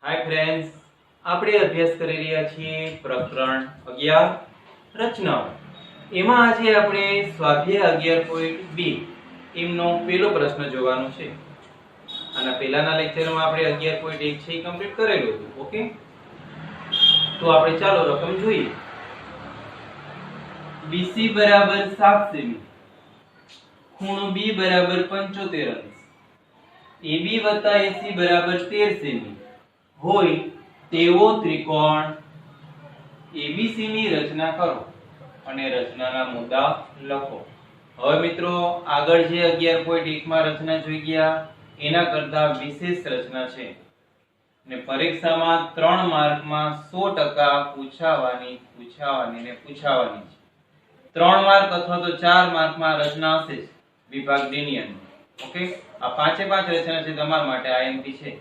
Hi friends, આપણે અભ્યાસ કરી રહ્યા છીએ પ્રકરણ 11 રચનાઓ। એમાં આજે આપણે સ્વાધ્યાય 11.2 એમનો પહેલો પ્રશ્ન જોવાનો છે। આના પહેલાના લેક્ચરમાં આપણે 11.1 છે એ કમ્પ્લીટ કરેલું હતું। ઓકે, તો આપણે ચાલો રકમ જોઈએ। BC બરાબર 7 સેમી, ખૂણો B બરાબર 75 અંશ, AB વત્તા AC બરાબર 13 સેમી હોય તેવો ત્રિકોણ ABC ની રચના કરો અને રચનાના મુદ્દા લખો। હવે મિત્રો આગળ જે 11.1 માં રચના જોઈ ગયા એના કરતા વિશેષ રચના છે ને પરીક્ષામાં 3 માર્કમાં 100% પૂછાવાની છે। 3 માર્ક અથવા તો 4 માર્કમાં રચના હશે વિભાગ ડી ની અંદર। ઓકે, આ પાંચે પાંચ રચના છે તમારા માટે IMP છે।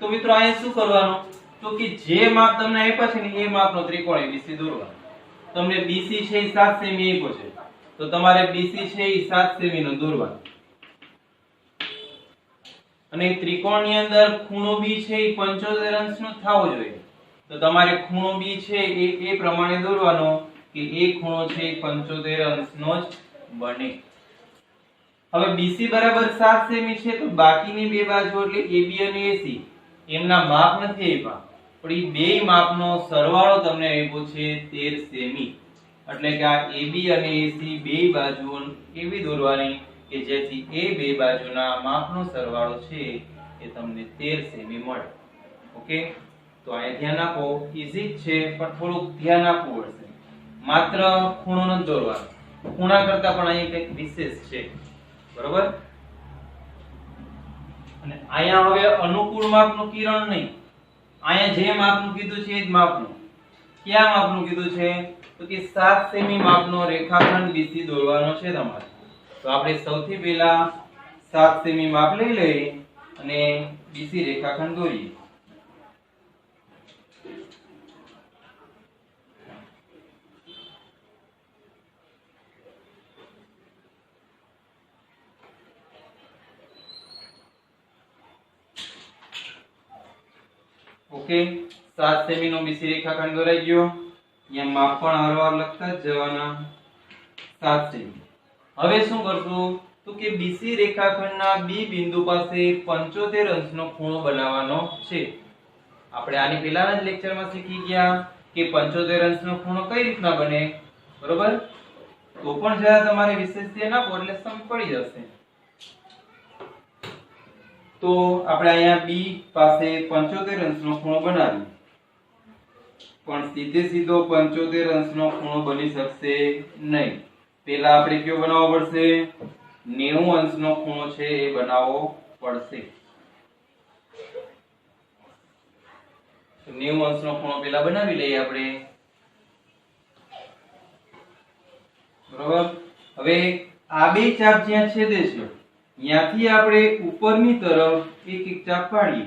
તો મિત્રો અહીંયા શું કરવાનું તો કે જે માપ તમને આપ્યા છે ને એ માપનો ત્રિકોણ ABC દોરવાનો। તમને BC છે એ 7 સેમી આપ્યો છે તો તમારે BC છે એ 7 સેમી નો દોરવાનો અને ત્રિકોણની અંદર ખૂણો B છે એ 75 અંશનો થવો જોઈએ તો તમારે ખૂણો B છે એ પ્રમાણે દોરવાનો કે એ ખૂણો છે 75 અંશનો જ બને। હવે BC બરાબર 7 સેમી છે તો બાકીની બે બાજુ એટલે AB અને AC એમના માપ નથી આપ્યા પણ એ બે માપનો સરવાળો તમને આપ્યો છે 13 સેમી એટલે કે આ AB અને AC બે બાજુઓ એવી દોરવાની કે જેથી એ બે બાજુના માપનો સરવાળો છે એ તમને 13 સેમી મળે। ઓકે, તો અહીંયા ધ્યાન આપો, ઈઝી છે પણ થોડુંક ધ્યાન આપવું પડશે। માત્ર ખૂણો ન દોરવાનો, ખૂણા કરતા પણ અહીં કંઈક વિશેષ છે, બરોબર। અને અહીંયા હવે અનુકૂળ માપનું કિરણ નહીં, અહીંયા જે માપનું કીધું છે એ જ માપનું। કયા માપનું કીધું છે તો કે 7 સેમી માપનો રેખાખંડ BC દોરવાનો છે તમારે। તો આપણે સૌથી પહેલા 7 સેમી માપ લઈ લઈએ અને BC રેખાખંડ દોરીએ। ઓકે, 7 સેમી નો BC રેખાખંડ દોરાઈ ગયો। અહીંયા માપ પણ હરવાર લખતા જ જવાના 7 સેમી। હવે શું કરશું તો કે BC રેખાખંડના B બિંદુ પાસે 75 અંશનો ખૂણો બનાવવાનો છે। આપણે આની પહેલાના જ લેક્ચરમાં શીખી ગયા કે 75 અંશનો ખૂણો કઈ રીતના બને, બરોબર। તો પણ જરા તમારે વિશેષ ધ્યાન આપો એટલે સમજ પડી જશે। તો આપણે અહીંયા B પાસે 75 અંશનો ખૂણો બનાવીએ પણ સીધો 75 અંશનો ખૂણો બની શકશે નહીં। પહેલા આપણે કયો બનાવવો પડશે? 90 અંશનો ખૂણો છે એ બનાવવો પડશે। 90 અંશનો ખૂણો પહેલા બનાવી લઈએ આપણે, બરોબર। હવે આ બે ચાપ જ્યાં છેદે છે ત્યાંથી આપણે ઉપરની તરફ એક એક ચાપ પાડીએ।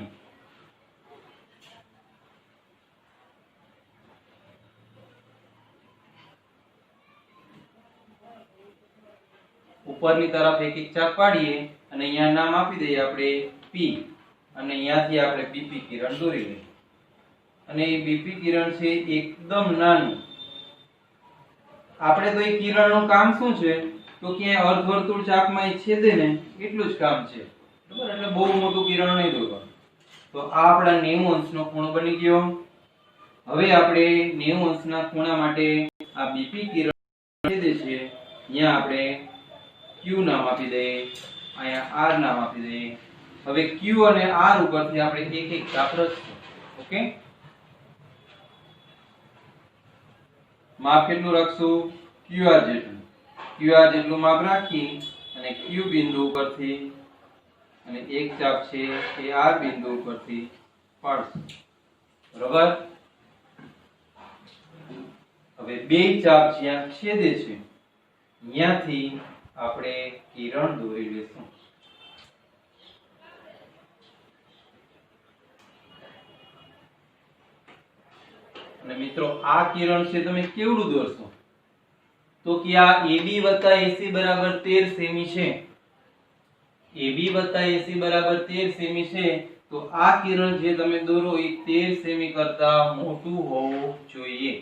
ઉપરની તરફ એક એક ચાપ પાડીએ અને અહીંયા નામ આપી દઈએ આપણે P અને અહીંયાથી આપણે BP કિરણ દોરી લઈએ અને એ BP કિરણ છે એકદમ નાનું। આપણે તો એ કિરણનું કામ શું છે તો કે અર્ધવર્તુળ ચાપમાં એ છેદે ને એટલું જ કામ છે, બરાબર। એટલે બહુ મોટું કિરણ નહીં દોરવાનું। તો આ આપણા 90 અંશનો ખૂણો બની ગયો। હવે આપણે 90 અંશના ખૂણા માટે આ BP કિરણ છેદે છે અહીંયા આપણે Q નામ આપી દઈએ, અહીંયા R નામ આપી દઈએ। હવે Q અને R ઉપરથી આપણે એક એક ચાપ રચીશું। ઓકે, માપ કેટલું રાખશું? QR જેટલું। QR જેટલું માપ રાખી અને Q બિંદુ ઉપરથી અને એક ચાપ છે એ R બિંદુ ઉપરથી પાડશું, બરોબર। હવે બે ચાપ જ્યાં છેદે છે ત્યાંથી આપણે કિરણ દોરી લેશું। અને મિત્રો આ કિરણ છે તમે કેવડું દોરશો તો કે આ AB વત્તા AC બરાબર 13 સેમી છે। AB વત્તા AC બરાબર 13 સેમી છે તો આ કિરણ જે તમે દોરો એ 13 સેમી કરતા મોટું હોવું જોઈએ.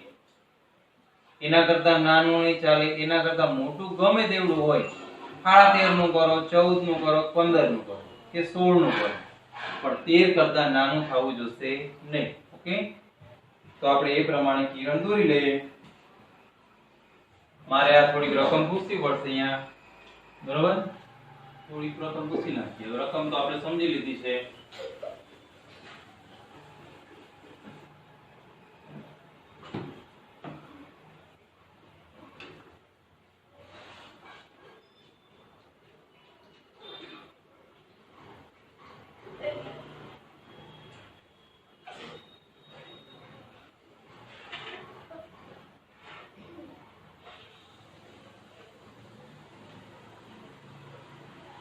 એના કરતા નાનું નહીં ચાલે, એના કરતા મોટું ગમે તેવડું હોય, 13.5 નું કરો, 14 નું કરો, 15 નું કરો કે 16 નું કરો, પણ 13 કરતા નાનું થવું જોશે નહીં. ઓકે, તો આપણે એ પ્રમાણે કિરણ દોરી લઈએ. મારે આ થોડીક રકમ પૂછવી પડશે અહીંયા, બરોબર? થોડીક રકમ પૂછી નાખીએ. રકમ તો આપણે સમજી લીધી છે.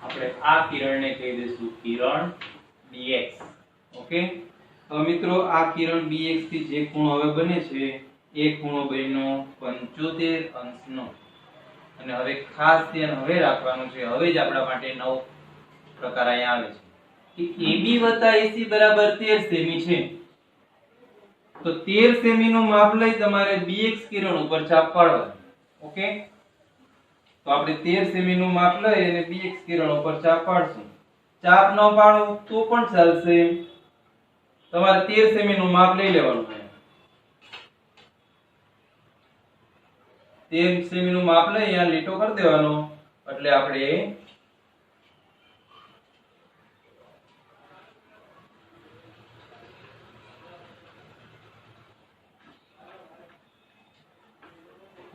આપણે આ કિરણને કહી દઈશું કિરણ dx. ઓકે, હવે મિત્રો આ કિરણ dx થી જે ખૂણો હવે બને છે એ ખૂણો બન્યો 75 અંશનો. અને હવે ખાસ ધ્યાન હવે રાખવાનું છે, હવે જ આપણા માટે નવો પ્રકાર અહીંયા આવે છે કે AB + AC બરાબર 13 સેમી છે. તો 13 સેમી નું માપ લઈ તમારે bx કિરણ ઉપર ચાપ પાડવાની. ઓકે, તો આપણે 13 સેમી નું માપ લઈ અને bx કિરણ ઉપર ચાપ પાડશું. ચાપ ન પાડો તો પણ ચાલશે, તમારે 13 સેમી નું માપ લઈ લેવાનું છે. 13 સેમી નું માપ લઈ અહીંયા લીટો કરી દેવાનો, એટલે આપણે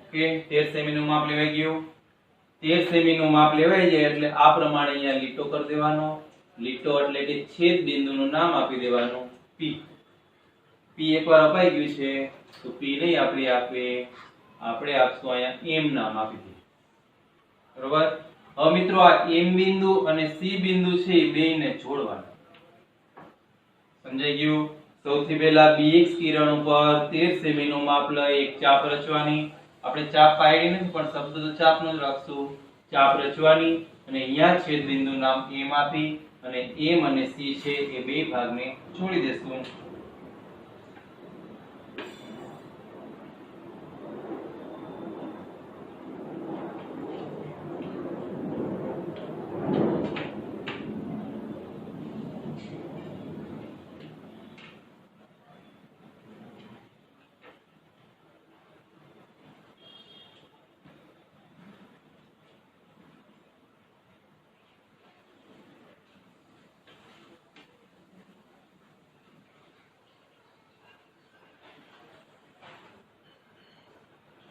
ઓકે 13 સેમી નું માપ લેવાઈ ગયું. 13 સેમી નું માપ લેવાઈ જાય એટલે આ પ્રમાણે અહીંયા લીટો કરી દેવાનો. લીટો એટલે કે છેદ બિંદુનું નામ આપી દેવાનું P. P એકવાર અપાઈ ગયું છે તો P નહીં આપણે આપશું અહીંયા M નામ આપી દઈએ. બરોબર? હવે મિત્રો આ M બિંદુ અને C બિંદુ છે એ બેયને જોડવાના. સમજાઈ ગયું? સૌથી પહેલા bx કિરણ ઉપર 13 સેમી નું માપ લઈ એક ચાપ રચવાની. આપણે ચાપ પાડી નથી પણ શબ્દ તો ચાપનો જ રાખશું. ચાપ રચવાની અને અહીંયા છેદ બિંદુ નામ M આપી અને M અને C છે એ બે ભાગને જોડી દેશું.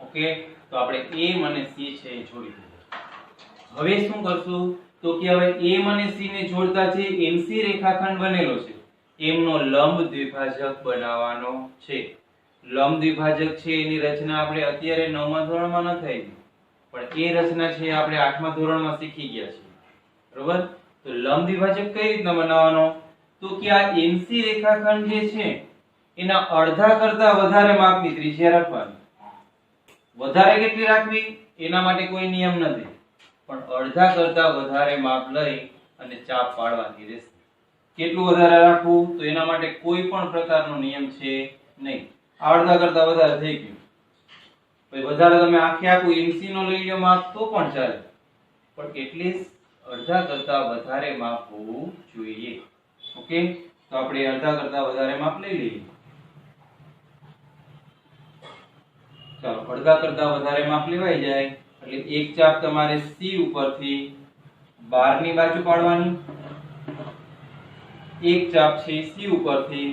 ઓકે, તો આપણે M અને C છે એ જોડી દીધું. હવે શું કરશું તો કે હવે M અને C ને જોડતા છે MC રેખાખંડ બનેલો છે. M નો લંબ દ્વિભાજક બનાવવાનો છે. લંબ દ્વિભાજક છે એની રચના આપણે અત્યારે 9મા ધોરણમાં ન થઈ, પણ એ રચના છે આપણે 8મા ધોરણમાં શીખી ગયા છીએ. બરોબર? તો લંબ દ્વિભાજક કઈ રીતના બનાવવાનો તો કે આ MC રેખાખંડ જે છે એના અડધા કરતા વધારે માપની ત્રિજ્યા રાખવાની. વધારે કેટલી રાખવી એના માટે કોઈ નિયમ નથી, પણ અડધા કરતા વધારે માપ લઈ અને ચાપ પાડવાની રહેશે. કેટલું વધારે રાખવું તો એના માટે કોઈ પણ પ્રકારનો નિયમ છે નહીં. અડધા કરતા વધારે થઈ ગયું પછી વધારે તમે આખું MC નો લઈ લો માપ તો પણ ચાલે, પણ એટલીસ્ટ અડધા કરતા વધારે માપ હોવું જોઈએ. ઓકે, તો આપણે અડધા કરતા વધારે માપ લઈ લઈએ. ચાલો, અડધા કરતા વધારે માપ લેવાઈ જાય એટલે એક ચાપ તમારે C ઉપરથી બહારની બાજુ પાડવાની, એક ચાપ છે C ઉપરથી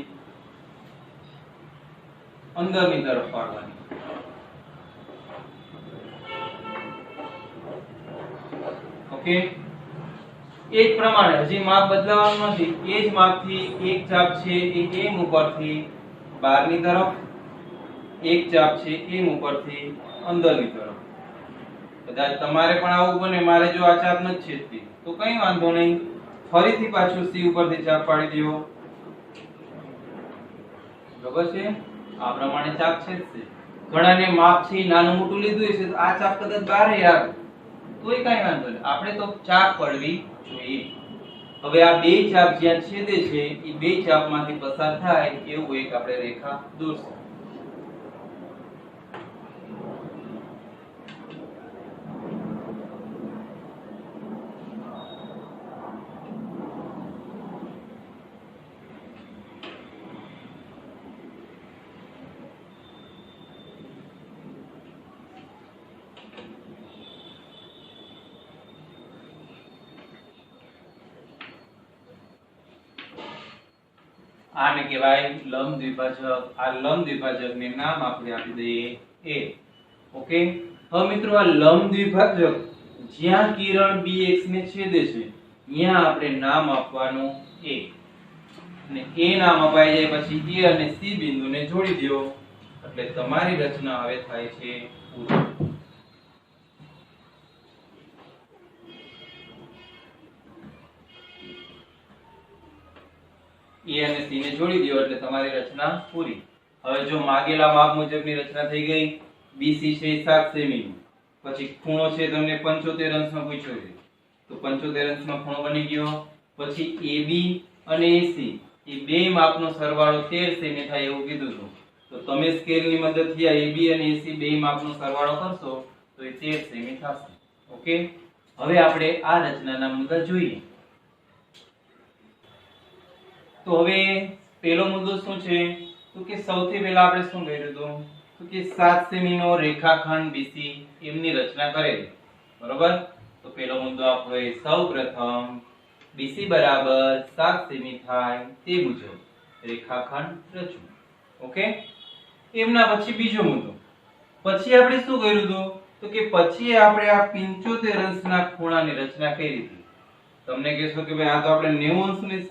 અંદરની તરફ પાડવાની. ઓકે, એ જ પ્રમાણે હજી માપ બદલાવાનું નથી. એ જ માપથી એક ચાપ છે એ M ઉપરથી બહારની તરફ, એક ચાપ છે M ઉપરથી અંદરની તરફ. કદાચ તમારે પણ આવું બને, મારે જો આ ચાપ નથી છેદતી તો કઈ વાંધો નહીં, ફરીથી પાછું C ઉપરથી ચાપ પાડી દો. બરાબર છે? આ પ્રમાણે ચાપ છેદશે. ઘણાને માપ છે નાનું મોટું લીધું છે તો આ ચાપ કદાચ બહાર આવે તોય કઈ વાંધો નહીં, આપણે તો ચાપ પડવી જોઈએ. હવે આ બે ચાપ જ્યાં છેદે છે એ બે ચાપમાંથી પસાર થાય એવું એક આપણે રેખા દોરશું. આને કહેવાય લંબ દ્વિભાજક. આ લંબ દ્વિભાજકને નામ આપણે આપી દઈએ A. ઓકે. હવે મિત્રો આ લંબ દ્વિભાજક જ્યાં કિરણ bx ને છેદે છે ત્યાં આપણે નામ આપવાનું A. અને A નામ અપાઈ જાય પછી A અને C બિંદુને જોડી દો એટલે તમારી રચના હવે થાય છે પૂરી. A અને C ને જોડી દો એટલે તમારી રચના પૂરી. હવે જો માગેલા માપ મુજબની રચના થઈ ગઈ. BC છે 7 સેમી, પછી ખૂણો છે તમને 75 અંશનો પૂછ્યો છે તો 75 અંશનો ખૂણો બની ગયો. પછી AB અને AC એ બે માપનો સરવાળો 13 સેમી થાય એવું કીધું હતું તો તમે સ્કેલની મદદથી આ AB અને AC બે માપનો સરવાળો કરશો તો એ 13 સેમી થશે. ઓકે. હવે આપણે આ રચનાના મુદ્દા જોઈએ. તો હવે પહેલો મુદ્દો શું છે તો કે સૌથી પહેલા આપણે શું કર્યું હતું તો કે 7 સેમી નો રેખાખંડ BC એમની રચના કરેલી. બરોબર. તો પહેલો મુદ્દો આપણે સૌપ્રથમ BC બરાબર 7 સેમી થાય તે મુજબ રેખાખંડ રચો. ઓકે. એમના પછી બીજો મુદ્દો. પછી આપણે શું કર્યું હતું તો કે પછી આપણે આ 75 અંશના ખૂણાની રચના કરી હતી. તમને કહેશો કે ભાઈ આ તો આપણે 90 અંશની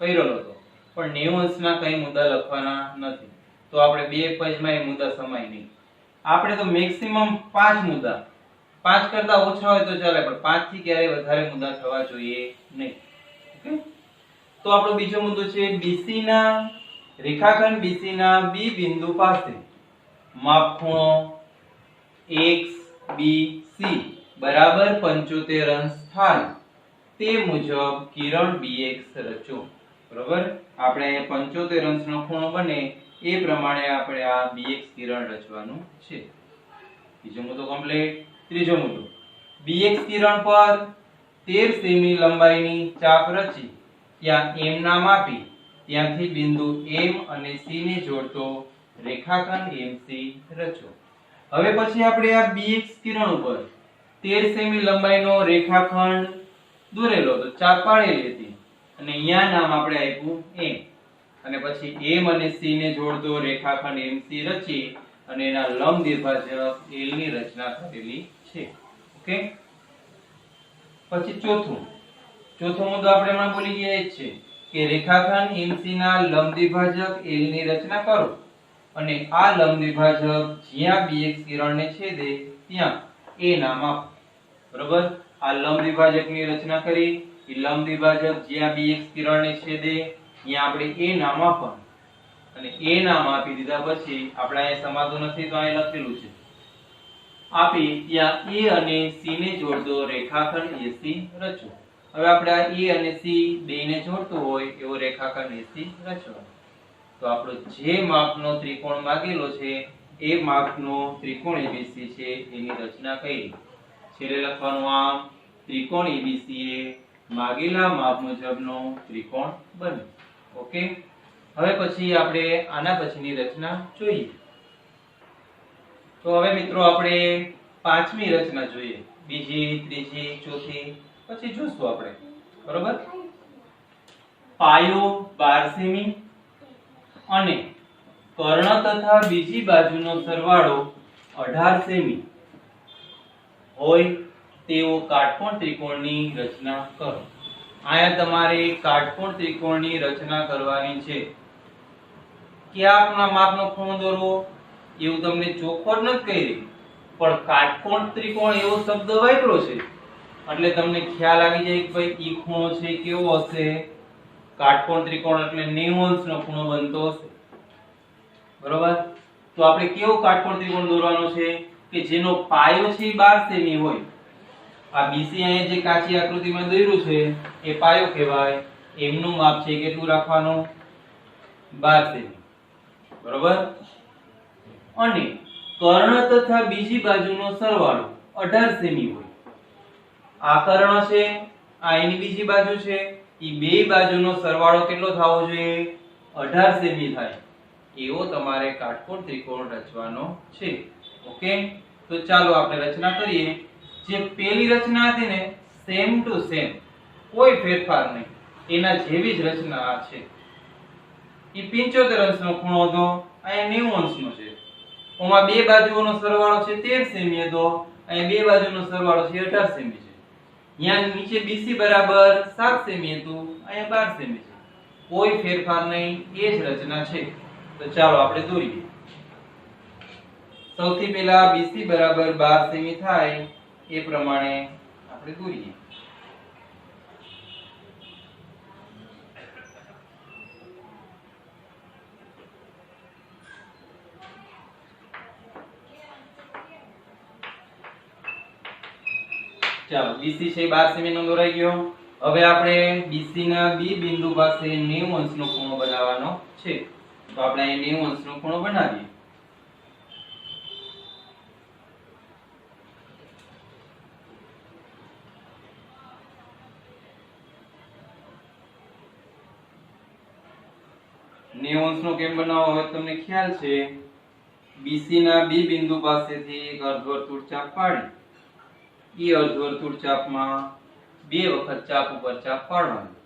કર્યો હતો પણ 90 અંશના કઈ મુદ્દા લખવાના નથી તો આપણે બે પેજમાં એ મુદ્દા સમાય નહીં. આપણે તો મેક્સિમમ 5 મુદ્દા, 5 કરતા ઓછા હોય તો ચાલે પણ 5 થી ક્યારેય વધારે મુદ્દા થવા જોઈએ નહીં. ઓકે. તો આપણો બીજો મુદ્દો છે BC ના રેખાખંડ BC ના B બિંદુ પાસે માપ ખૂણો XBC બરાબર 75 અંશ થાય તે મુજબ કિરણ BX રચો. બરોબર. આપણે 75 અંશનો ખૂણો બને એ પ્રમાણે આપણે આ BX કિરણ રચવાનું છે. બીજો મુદ્દો કમ્પ્લીટ. ત્રીજો મુદ્દો BX કિરણ પર 13 સેમી લંબાઈની ચાપ રચી ત્યાં M નામ આપી ત્યાંથી બિંદુ M અને C ને જોડતો રેખાખંડ MC રચો. હવે પછી આપણે આ BX કિરણ ઉપર 13 સેમી લંબાઈનો રેખાખંડ દોરેલો તો ચાપ પાડેલી હતી અને અહીંયા નામ આપણે આપ્યું M અને પછી M અને C ને જોડતો રેખાખંડ MC રચી અને એના લંબ દ્વિભાજક L ની રચના કરેલી છે. ઓકે. પછી ચોથો મુદ્દો આપણે હમણાં બોલી ગયા જ છે કે રેખાખંડ MC ના લંબ દ્વિભાજક L ની રચના કરો અને આ લંબ દ્વિભાજક જ્યાં BX કિરણને છેદે ત્યાં A નામ આપો. બરોબર. આ લંબ દ્વિભાજકની રચના કરી. એ લંબ દ્વિભાજક જ્યાં BX કિરણને છેદે ત્યાં આપણે A નામ આપવાનું અને A નામ આપી દીધા પછી આપણે અહીંયા સમાતું નથી તો અહીં લખેલું છે આપી ત્યાં A અને C ને જોડતો રેખાખંડ AC રચો. હવે આપણે આ A અને C બેને જોડતો હોય એવો રેખાખંડ AC રચવાનો. તો આપણો જે માપનો ત્રિકોણ માંગેલો છે એ માપનો ત્રિકોણ ABC છે એની રચના કરી. છેલ્લે લખવાનું આમ ત્રિકોણ ABC એ માગેલા માપ મુજબનો ત્રિકોણ બને. ઓકે. હવે પછી આપણે આના પછીની રચના જોઈએ. તો હવે મિત્રો આપણે પાંચમી રચના જોઈએ. બીજી, ત્રીજી, ચોથી પછી જોશું આપણે. બરોબર. પાયો 12 સેમી અને કર્ણ તથા બીજી બાજુનો સરવાળો 18 સેમી હોય તેવો કાટકોણ ત્રિકોણની રચના કરો. આયા તમારે કાટકોણ ત્રિકોણની રચના કરવાની છે. ક્યાંના માપનો ખૂણો દોરવો એવું તમને ચોખવટ નથી કરી પણ કાટકોણ ત્રિકોણ એવો શબ્દ વાપર્યો છે એટલે તમને ખ્યાલ આવી જાય કે ભાઈ ઈ ખૂણો છે કેવો હશે. કાટકોણ ત્રિકોણ એટલે 90 અંશનો ખૂણો બનતો હશે. બરોબર. તો આપણે કેવો કાટકોણ ત્રિકોણ દોરવાનો છે કે જેનો પાયો છે 12 સેમી હોય આ BC અહીંયા જે કાચી આકૃતિમાં દોર્યું છે એ પાયો કહેવાય. એમનું માપ છે કેટલું રાખવાનું? 12 સેમી. બરોબર. અને કર્ણ તથા બીજી બાજુનો સરવાળો 18 સેમી હોય. આ કર્ણ છે, આ એની બીજી બાજુ છે, ઈ બે બાજુનો સરવાળો કેટલો થવો જોઈએ? 18 સેમી થાય. એવો તમારે કાટકોણ ત્રિકોણ રચવાનો છે. ઓકે, તો ચાલો આપણે રચના કરીએ. જે પહેલી રચના હતી ને, સેમ ટુ સેમ, કોઈ ફેરફાર નહીં, એના જેવી જ રચના આ છે. ઈ 75 અંશનો ખૂણો હતો, અહીંયા 90 અંશનો છે. ઓમાં બે બાજુઓનો સરવાળો છે 13 સેમી હતો, અહીં બે બાજુનો સરવાળો છે 18 સેમી છે. અહીંયા નીચે BC બરાબર 7 સેમી હતું, અહીંયા 12 સેમી છે. કોઈ ફેરફાર નહીં, એ જ રચના છે. તો ચાલો આપણે દોરીએ. સૌથી પહેલા BC બરાબર 12 સેમી થાય એ પ્રમાણે આપણે દોરીએ. ચાલો BC છે 12 સેમી નો દોરાઈ ગયો. હવે આપણે BC ના B બિંદુ પાસે 90 અંશનો ખૂણો બનાવવાનો છે. તો આપણે અહીં 90 અંશનો ખૂણો બનાવીએ. નો કેમ બનાવો? હવે તમને ખ્યાલ છે, BC ના B બિંદુ પાસેથી એક અર્ધવર્તુળ ચાપ પાડી, એ અર્ધવર્તુળ ચાપમાં બે વખત ચાપ ઉપર ચાપ પાડવાની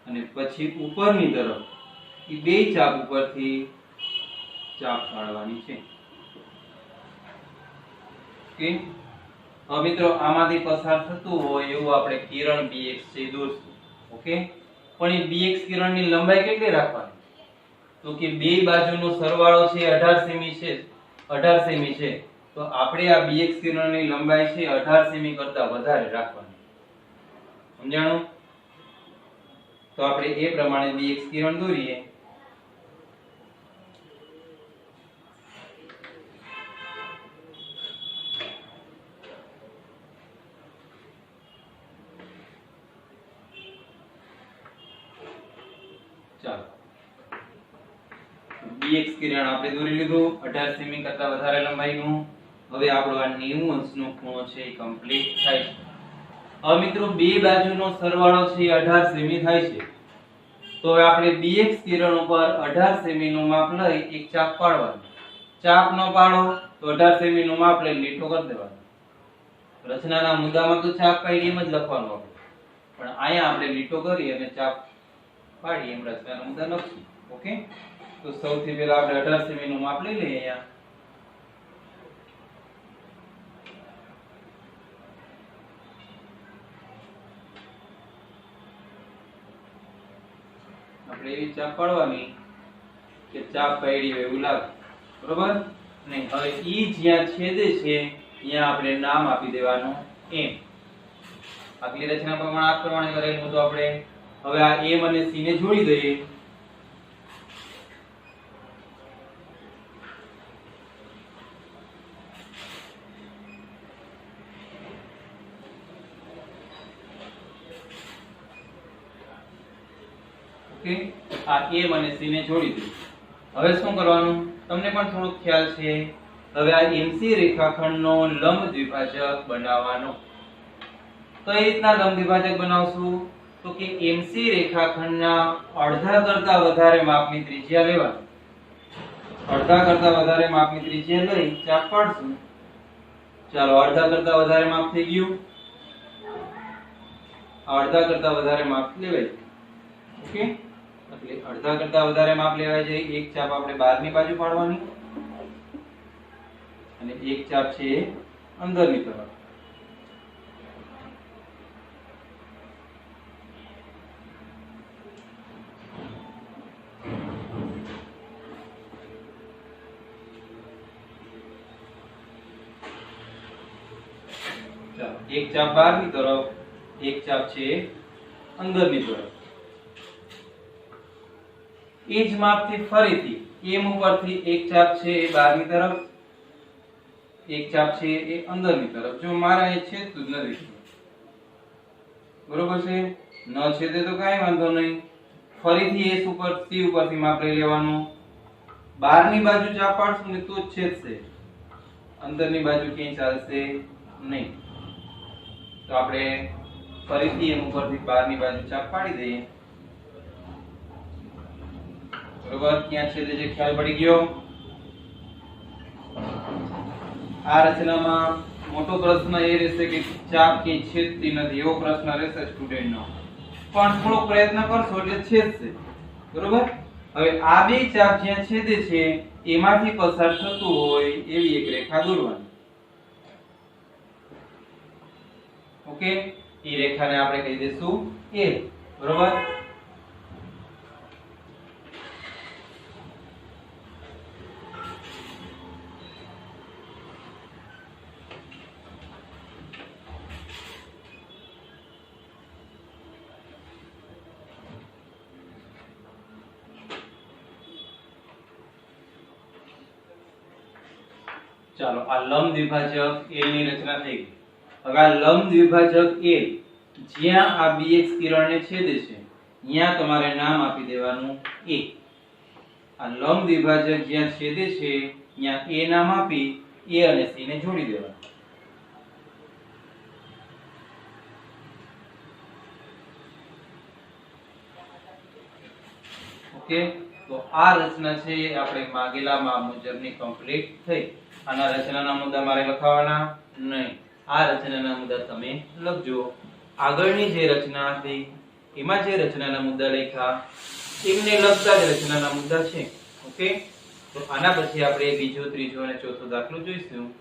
અને પછી ઉપરની તરફ એ બે ચાપ ઉપરથી ચાપ પાડવાની છે. ઓકે, હવે મિત્રો આમાંથી પસાર થતું હોય એવું આપણે કિરણ BX છે દોરશું. ઓકે, પણ એ BX કિરણની લંબાઈ કેટલી રાખવાની? તો કે બે બાજુનો સરવાળો છે 18 સેમી છે, 18 સેમી છે. તો આપણે આ BX કિરણની લંબાઈ છે 18 સેમી કરતા વધારે રાખવાની. સમજાણું? તો આપણે એ પ્રમાણે BX કિરણ દોરીએ. ચાલો, BX કિરણ આપણે દોરી લીધું 18 સેમી કરતા વધારે લંબાઈનું. હવે આપણો આ 90 અંશનો ખૂણો છે એ કમ્પ્લીટ થાય છે. હવે મિત્રો બે બાજુનો સરવાળો છે 18 સેમી થાય છે. તો હવે આપણે BX કિરણ ઉપર 18 સેમી નું માપ લઈ એક ચાપ પાડવાનું. ચાપ નો પાડો તો 18 સેમી નું માપ લઈ લીટો કરી દેવાનો. રચનાના મુદ્દામાં તો ચાપ પાડી એમ જ લખવાનું આપણે, પણ અહીંયા આપણે લીટો કરી અને ચાપ પાડી એમ રચનાના મુદ્દા લખીએ. ઓકે, તો સૌથી પહેલા આપણે 18 સેમી નું માપ લઈ લઈએ. અહીંયા આપણે એવી ચાપ પાડવાની કે ચાપ પાડી હોય એવું લાગે. બરોબર? નહીં, હવે ઈ જ્યાં છેદે છે ત્યાં આપણે નામ આપી દેવાનું M. આગલી રચના પ્રમાણે આ પ્રમાણે કરેલું તો આપણે હવે આ M અને C ને જોડી દઈએ. ઓકે, આ M અને C ને જોડી દઈએ. હવે શું કરવાનું તમને પણ થોડું ખ્યાલ છે. હવે આ MC રેખાખંડનો લંબ દ્વિભાજક બનાવવાનો. કઈ રીતના લંબ દ્વિભાજક બનાવશું? તો કે MC રેખાખંડના અડધા કરતા વધારે માપની ત્રિજ્યા લેવાની. અડધા કરતા વધારે માપની ત્રિજ્યા લઈ ચાપ પાડશું. ચાલો, અડધા કરતા વધારે માપ થઈ ગયું. અડધા કરતા વધારે માપ લેવાય. ઓકે, એટલે અડધા કરતા વધારે માપ લેવાય છે. એક ચાપ આપણે બહારની બાજુ પાડવાની અને એક ચાપ છે અંદરની તરફ. ચાલો, એક ચાપ બહારની તરફ, એક ચાપ છે અંદરની તરફ. એ જ માપથી ફરીથી M ઉપરથી એક ચાપ છે એ બહારની તરફ એક ચાપ છે એ અંદરની તરફ, જો મારા એ છેદતું જ નથી, બરોબર છે, ન છેદે તો કાંઈ વાંધો નહીં, ફરીથી S ઉપર C ઉપરથી માપ લઈ લેવાનું, બહારની બાજુ ચાપ પાડશું ને તો જ છેદશે, અંદરની બાજુ ક્યાંય ચાલશે નહીં. તો આપણે ફરીથી એમ ઉપરથી બહારની બાજુ ચાપ પાડી દઈએ, બરોબર, ક્યાં છેદે છે ખ્યાલ પડી ગયો. આ રચનામાં મોટો પ્રશ્ન એ રહેશે કે ચાપ કે છેદતી નથી, એવો પ્રશ્ન રહેશે સ્ટુડન્ટનો, પણ થોડો પ્રયત્ન કરશો એટલે છેદશે, બરોબર. હવે આ બે ચાપ જ્યાં છેદે છે એમાંથી પસાર થતું હોય એવી એક રેખા દોરવાની. ઓકે, એ રેખાને આપણે કહી દઈશું A, બરોબર. ચાલો, આ લંબ દ્વિભાજક L ની રચના થઈ ગઈ. હવે આ લંબ દ્વિભાજક L જ્યાં આ BX કિરણને છેદે છે ત્યાં તમારે નામ આપી દેવાનું A. આ લંબ દ્વિભાજક જ્યાં છેદે છે ત્યાં A નામ આપી A અને C ને જોડી દેવાનું. ઓકે, તો આ રચના છે આપણે માંગેલા માપ મુજબની કમ્પ્લીટ થઈ. આના રચનાના મુદ્દા મારે લખાવવાના નહીં, આ રચનાના મુદ્દા તમે લખજો. આગળની જે રચના હતી એમાં જે રચનાના મુદ્દા લખ્યા એમને લગતા જ રચનાના મુદ્દા છે. ઓકે, તો આના પછી આપણે બીજો, ત્રીજો અને ચોથો દાખલો જોઈશું.